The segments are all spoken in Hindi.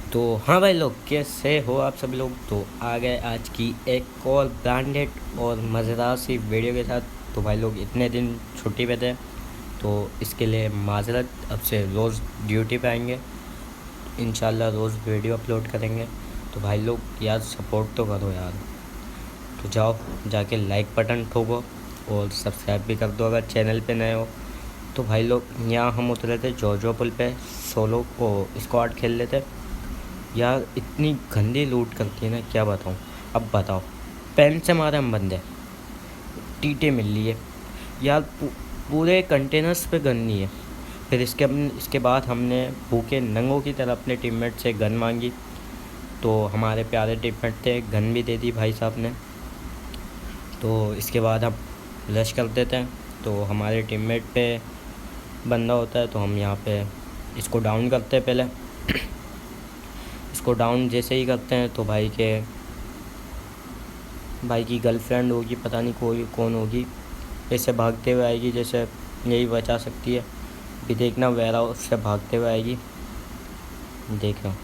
तो हाँ भाई लोग, कैसे हो आप सभी लोग। तो आ गए आज की एक और ब्रांडेड और मज़ेदार सी वीडियो के साथ। तो भाई लोग इतने दिन छुट्टी पे थे, तो इसके लिए माजरत। अब से रोज़ ड्यूटी पे आएंगे, इंशाल्लाह रोज़ वीडियो अपलोड करेंगे। तो भाई लोग यार सपोर्ट तो करो यार। तो जाओ जाके लाइक बटन ठोको और सब्सक्राइब भी कर दो अगर चैनल पे नए हो। तो भाई लोग यहाँ हम उतरे थे जोजो पुल पे, सोलो को स्क्वाड खेल लेते। यार इतनी गंदी लूट करती है ना, क्या बताऊँ। अब बताओ, पेन से मारे हम बंदे, टीटे मिल लिए यार। पूरे कंटेनर्स पे गन नहीं है। फिर इसके बाद हमने भूखे नंगों की तरह अपने टीममेट से गन मांगी। तो हमारे प्यारे टीममेट थे, गन भी दे दी भाई साहब ने। तो इसके बाद हम रश कर देते हैं। तो हमारे टीममेट पे बंदा होता है, तो हम यहाँ पे इसको डाउन करते हैं पहले। इसको डाउन जैसे ही करते हैं तो भाई की गर्लफ्रेंड होगी, पता नहीं कोई कौन होगी, ऐसे भागते हुए आएगी जैसे यही बचा सकती है। भी देखना वेरा उससे भागते हुए आएगी, देखना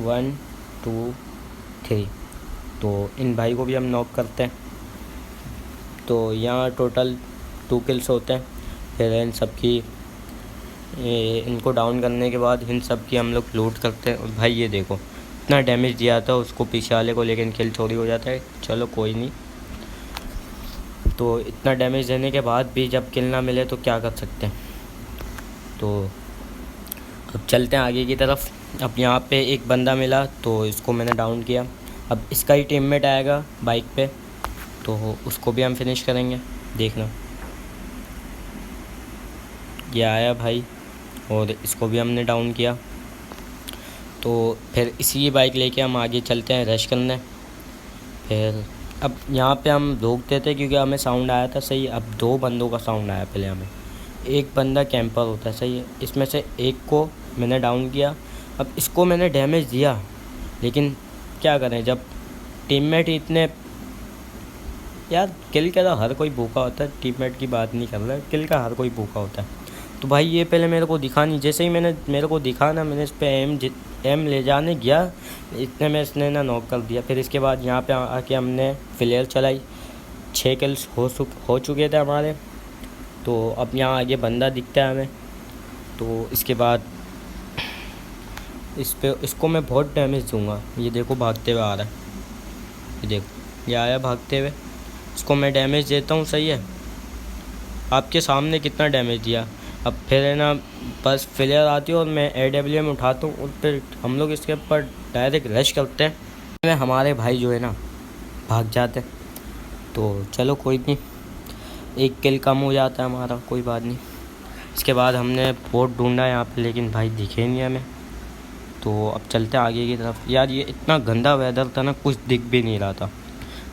1 2 3। तो इन भाई को भी हम नॉक करते हैं। तो यहाँ टोटल 2 किल्स होते हैं। फिर इनको डाउन करने के बाद इन सब की हम लोग लूट करते हैं। और भाई ये देखो, इतना डैमेज दिया था उसको पीछे वाले को, लेकिन किल चोरी हो जाता है। चलो कोई नहीं। तो इतना डैमेज देने के बाद भी जब किल ना मिले तो क्या कर सकते हैं। तो अब चलते हैं आगे की तरफ। अब यहाँ पे एक बंदा मिला तो इसको मैंने डाउन किया। अब इसका ही टीममेट आएगा बाइक पे, तो उसको भी हम फिनिश करेंगे, देखना। ये आया भाई और इसको भी हमने डाउन किया। तो फिर इसी बाइक लेके हम आगे चलते हैं रश करने। फिर अब यहाँ पे हम रोकते थे क्योंकि हमें साउंड आया था सही। अब 2 बंदों का साउंड आया पहले हमें। एक बंदा कैंपर होता है सही है, इसमें से एक को मैंने डाउन किया। अब इसको मैंने डैमेज दिया, लेकिन क्या करें जब टीममेट इतने। यार किल का तो हर कोई भूखा होता है, टीममेट की बात नहीं कर रहा, किल का हर कोई भूखा होता है। तो भाई ये पहले मेरे को दिखा नहीं, जैसे ही मेरे को दिखा ना, मैंने इस पर एम ले जाने गया, इतने में इसने ना नॉक कर दिया। फिर इसके बाद यहाँ पे आके हमने फ्लेयर चलाई। 6 किल्स हो चुके थे हमारे। तो अब यहाँ आगे बंदा दिखता है हमें। तो इसके बाद इसको मैं बहुत डैमेज दूंगा। ये देखो भागते हुए आ रहा है, ये देखो ये आया भागते हुए। इसको मैं डैमेज देता हूँ सही है, आपके सामने कितना डैमेज दिया। अब फिर है ना, बस फ्लेयर आती है और मैं AWM उठाता हूँ और फिर हम लोग इसके ऊपर डायरेक्ट रश करते हैं। हमारे भाई जो है ना भाग जाते हैं। तो चलो कोई नहीं, एक किल कम हो जाता है हमारा, कोई बात नहीं। इसके बाद हमने बोट ढूंढा यहाँ पे, लेकिन भाई दिखे नहीं हमें। तो अब चलते हैं आगे की तरफ। यार ये इतना गंदा वेदर था ना, कुछ दिख भी नहीं रहा था,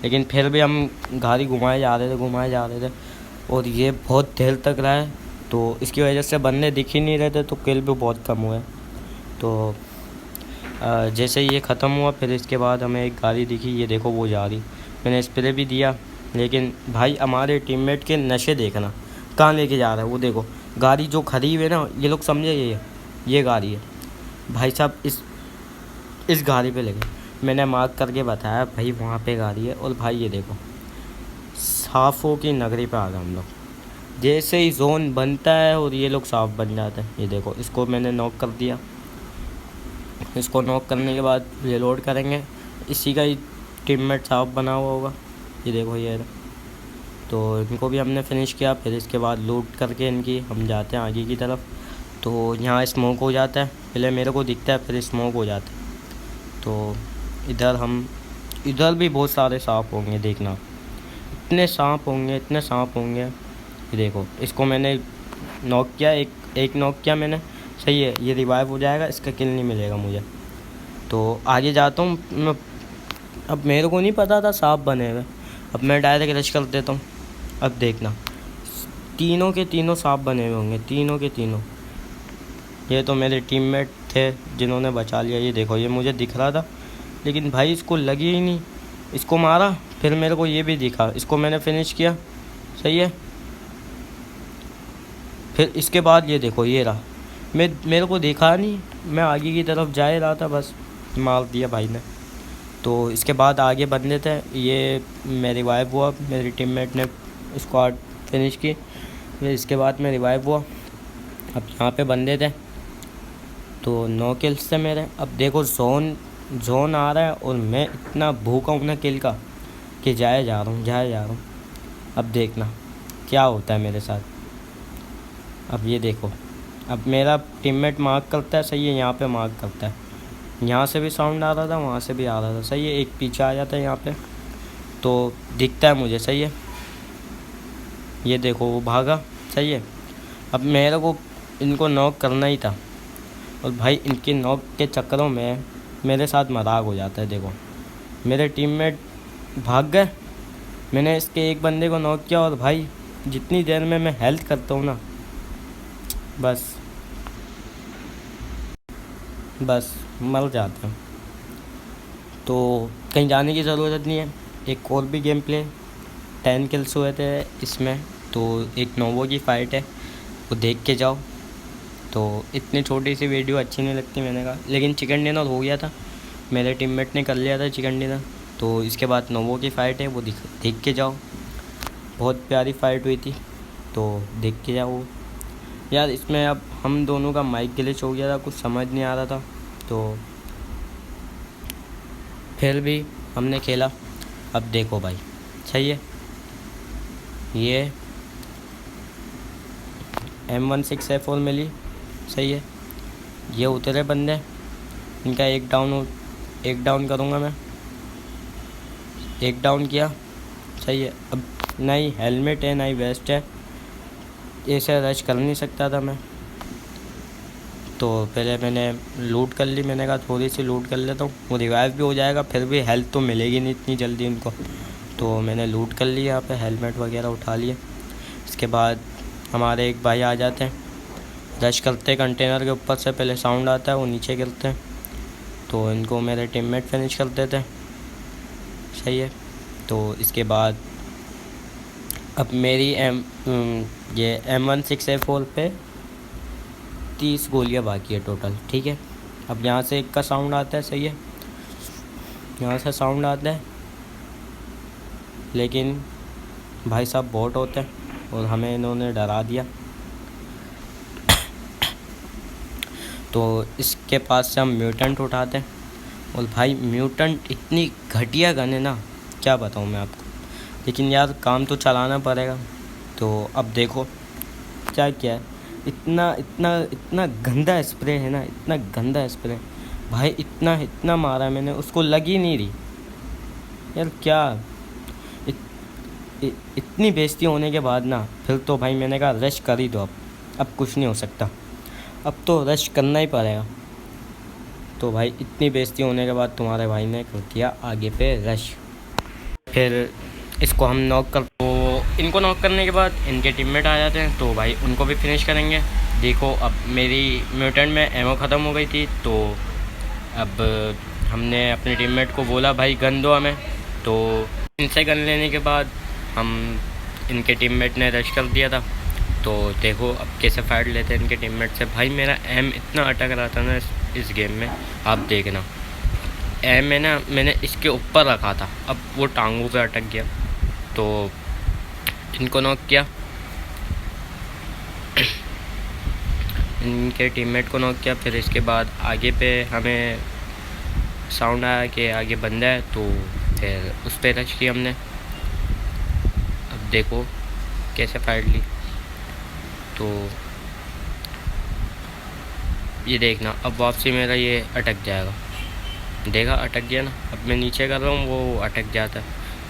लेकिन फिर भी हम गाड़ी घुमाए जा रहे थे और ये बहुत देर तक रहा है। तो इसकी वजह से बंदे दिख ही नहीं रहे थे, तो किल भी बहुत कम हुए। तो जैसे ही ये ख़त्म हुआ, फिर इसके बाद हमें एक गाड़ी दिखी, ये देखो वो जा रही। मैंने स्प्रे भी दिया, लेकिन भाई हमारे टीममेट के नशे देखना कहाँ लेके जा रहा है। वो देखो गाड़ी जो खड़ी हुई है ना, ये लोग समझे ये गाड़ी है भाई साहब। इस गाड़ी पे लगे, मैंने मार्क करके बताया भाई वहाँ पे गाड़ी है। और भाई ये देखो, साफ़ों की नगरी पे आ गए हम लोग। जैसे ही जोन बनता है और ये लोग साफ बन जाते हैं। ये देखो इसको मैंने नॉक कर दिया। इसको नॉक करने के बाद रिलोड करेंगे, इसी का ही टीममेट साफ बना हुआ होगा। ये देखो ये रहा। तो इनको भी हमने फिनिश किया। फिर इसके बाद लूट करके इनकी हम जाते हैं आगे की तरफ। तो यहाँ स्मोक हो जाता है, पहले मेरे को दिखता है फिर स्मोक हो जाता है। तो इधर भी बहुत सारे सांप होंगे, देखना इतने सांप होंगे। ये देखो इसको मैंने नॉक किया, एक नॉक किया मैंने सही है। ये रिवाइव हो जाएगा, इसका किल नहीं मिलेगा मुझे। तो आगे जाता हूँ मैं। अब मेरे को नहीं पता था सांप बने हुए, अब मैं डायरेक्ट रश कर देता हूँ। अब देखना तीनों के तीनों सांप बने हुए होंगे, तीनों के तीनों। ये तो मेरे टीममेट थे जिन्होंने बचा लिया। ये देखो ये मुझे दिख रहा था, लेकिन भाई इसको लगी ही नहीं। इसको मारा, फिर मेरे को ये भी दिखा, इसको मैंने फिनिश किया सही है। फिर इसके बाद ये देखो ये रहा, मेरे को देखा नहीं, मैं आगे की तरफ जा ही रहा था, बस मार दिया भाई ने। तो इसके बाद आगे बंदे थे, ये मैं रिवाइव हुआ, मेरी टीममेट ने स्क्वाड फिनिश की, फिर इसके बाद मैं रिवाइव हुआ। अब यहाँ पे बंदे थे तो 9 किल्स थे मेरे। अब देखो जोन आ रहा है और मैं इतना भूखा हूँ ना किल का कि जाए जा रहा हूँ। अब देखना क्या होता है मेरे साथ। अब ये देखो, अब मेरा टीममेट मार्क करता है, सही है, यहाँ पे मार्क करता है, यहाँ से भी साउंड आ रहा था, वहाँ से भी आ रहा था, सही है, एक पीछे आ जाता है यहाँ पे तो दिखता है मुझे, सही है। ये देखो वो भागा, सही है। अब मेरे को इनको नॉक करना ही था और भाई इनके नॉक के चक्करों में मेरे साथ मजाक हो जाता है। देखो मेरे टीममेट भाग गए, मैंने इसके एक बंदे को नॉक किया और भाई जितनी देर में मैं हेल्थ करता हूँ ना, बस मर जाता हूँ। तो कहीं जाने की ज़रूरत नहीं है। एक और भी गेम प्ले 10 किल्स हुए थे इसमें, तो एक नोवो की फ़ाइट है, वो देख के जाओ। तो इतनी छोटी सी वीडियो अच्छी नहीं लगती मैंने कहा, लेकिन चिकन डिनर हो गया था, मेरे टीममेट ने कर लिया था चिकन डिनर। तो इसके बाद नोवो की फ़ाइट है, वो देख के जाओ, बहुत प्यारी फ़ाइट हुई थी, तो देख के जाओ यार। इसमें अब हम दोनों का माइक ग्लिच हो गया था, कुछ समझ नहीं आ रहा था, तो फिर भी हमने खेला। अब देखो भाई, सही है, ये M16A4 मिली, सही है। ये उतरे बंदे, इनका एक डाउन करूँगा मैं, एक डाउन किया, सही है। अब नहीं हेलमेट है, नहीं वेस्ट है, ऐसे रश कर नहीं सकता था मैं, तो पहले मैंने लूट कर ली। मैंने कहा थोड़ी सी लूट कर लेता हूँ, वो रिवाइव भी हो जाएगा, फिर भी हेल्थ तो मिलेगी नहीं इतनी जल्दी उनको, तो मैंने लूट कर ली यहाँ पे, हेलमेट वगैरह उठा लिए। इसके बाद हमारे एक भाई आ जाते हैं, रश करते हैं कंटेनर के ऊपर से, पहले साउंड आता है, वो नीचे गिरते हैं, तो इनको मेरे टीममेट फिनिश कर देते हैं, सही है। तो इसके बाद अब मेरी ये M16A4 पे 30 गोलियाँ बाकी है टोटल, ठीक है। अब यहाँ से एक का साउंड आता है, सही है, यहाँ से साउंड आता है, लेकिन भाई साहब बॉट होते हैं और हमें इन्होंने डरा दिया। तो इसके पास से हम म्यूटेंट उठाते हैं, और भाई म्यूटेंट इतनी घटिया गन है ना, क्या बताऊँ मैं आपको, लेकिन यार काम तो चलाना पड़ेगा। तो अब देखो क्या क्या है, इतना गंदा स्प्रे है ना, इतना गंदा स्प्रे भाई, इतना मारा मैंने, उसको लग ही नहीं रही यार। क्या इतनी बेइज्जती होने के बाद ना, फिर तो भाई मैंने कहा रश कर ही दो, अब कुछ नहीं हो सकता, अब तो रश करना ही पड़ेगा। तो भाई इतनी बेइज्जती होने के बाद तुम्हारे भाई ने कर दिया आगे पे रश। फिर इसको हम नॉक कर, तो इनको नॉक करने के बाद इनके टीममेट आ जाते हैं, तो भाई उनको भी फिनिश करेंगे। देखो अब मेरी म्यूटेंट में एमो ख़त्म हो गई थी, तो अब हमने अपने टीममेट को बोला भाई गन दो हमें, तो इनसे गन लेने के बाद हम इनके टीममेट ने रश कर दिया था। तो देखो अब कैसे फाइट लेते हैं इनके टीममेट से। भाई मेरा एम इतना अटक रहा था ना इस गेम में, आप देखना, एम में ना मैंने इसके ऊपर रखा था, अब वो टांगों पे अटक गया। तो इनको नॉक किया, इनके टीममेट को नॉक किया। फिर इसके बाद आगे पे हमें साउंड आया कि आगे बंदा है, तो फिर उस पर रश की हमने। अब देखो कैसे फाइट ली, तो ये देखना, अब वापसी मेरा ये अटक जाएगा, देखा अटक गया ना। अब मैं नीचे कर रहा हूँ, वो अटक जाता है।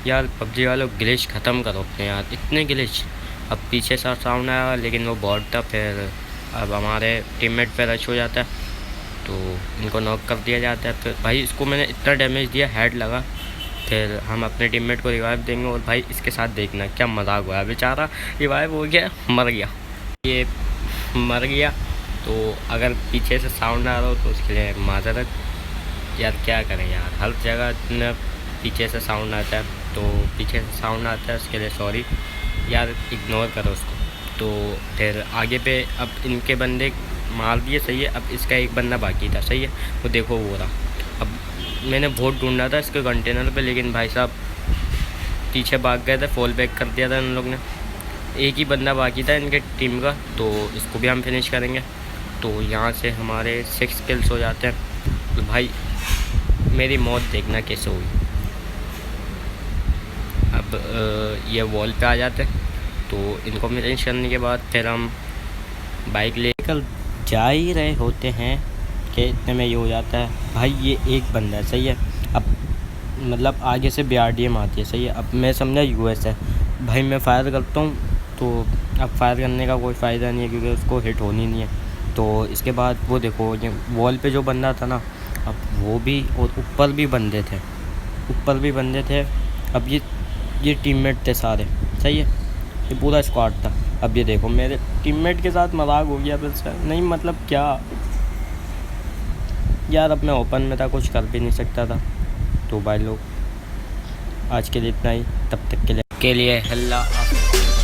यार पबजी वालों ग्लिच ख़त्म करो अपने यार, इतने ग्लिच। अब पीछे से साउंड आया, लेकिन वो बॉट था। फिर अब हमारे टीममेट पे रश हो जाता है, तो इनको नॉक कर दिया जाता है। फिर भाई इसको मैंने इतना डैमेज दिया, हेड लगा। फिर हम अपने टीममेट को रिवाइव देंगे, और भाई इसके साथ देखना क्या मजाक हुआ, बेचारा रिवाइव हो गया, मर गया, ये मर गया। तो अगर पीछे से साउंड आ रहा हो तो उसके लिए माजरत यार, क्या करें यार, हर जगह इतना पीछे से साउंड आता है, तो पीछे से साउंड आता है उसके लिए सॉरी यार, इग्नोर करो उसको। तो फिर आगे पे अब इनके बंदे मार दिए, सही है। अब इसका एक बंदा बाकी था, सही है। वो देखो वो रहा। अब मैंने बहुत ढूंढा था इसके कंटेनर पे, लेकिन भाई साहब पीछे भाग गए थे, फॉल बैक कर दिया था इन लोग ने। एक ही बंदा बाकी था इनके टीम का, तो इसको भी हम फिनिश करेंगे। तो यहाँ से हमारे 6 किल्स हो जाते हैं। तो भाई मेरी मौत देखना कैसे हुई। अब ये वॉल पे आ जाते हैं, तो इनको फिनिश करने के बाद फिर हम बाइक लेकर जा ही रहे होते हैं कि इतने में ये हो जाता है। भाई ये एक बंदा है, सही है। अब मतलब आगे से BRDM आती है, सही है। अब मैं समझा US है। भाई मैं फायर करता हूँ, तो अब फायर करने का कोई फ़ायदा नहीं है क्योंकि उसको हिट होनी नहीं है। तो इसके बाद वो देखो ये वॉल पे जो बंदा था ना, अब वो भी, और ऊपर भी बंदे थे, ऊपर भी बंदे थे। अब ये टीममेट थे सारे, सही है। ये पूरा स्क्वाड था। अब ये देखो मेरे टीममेट के साथ मजाक हो गया फिर से। नहीं मतलब क्या यार, अब मैं ओपन में था, कुछ कर भी नहीं सकता था। तो भाई लोग आज के लिए इतना ही, तब तक के लिए अल्लाह हाफ़िज़।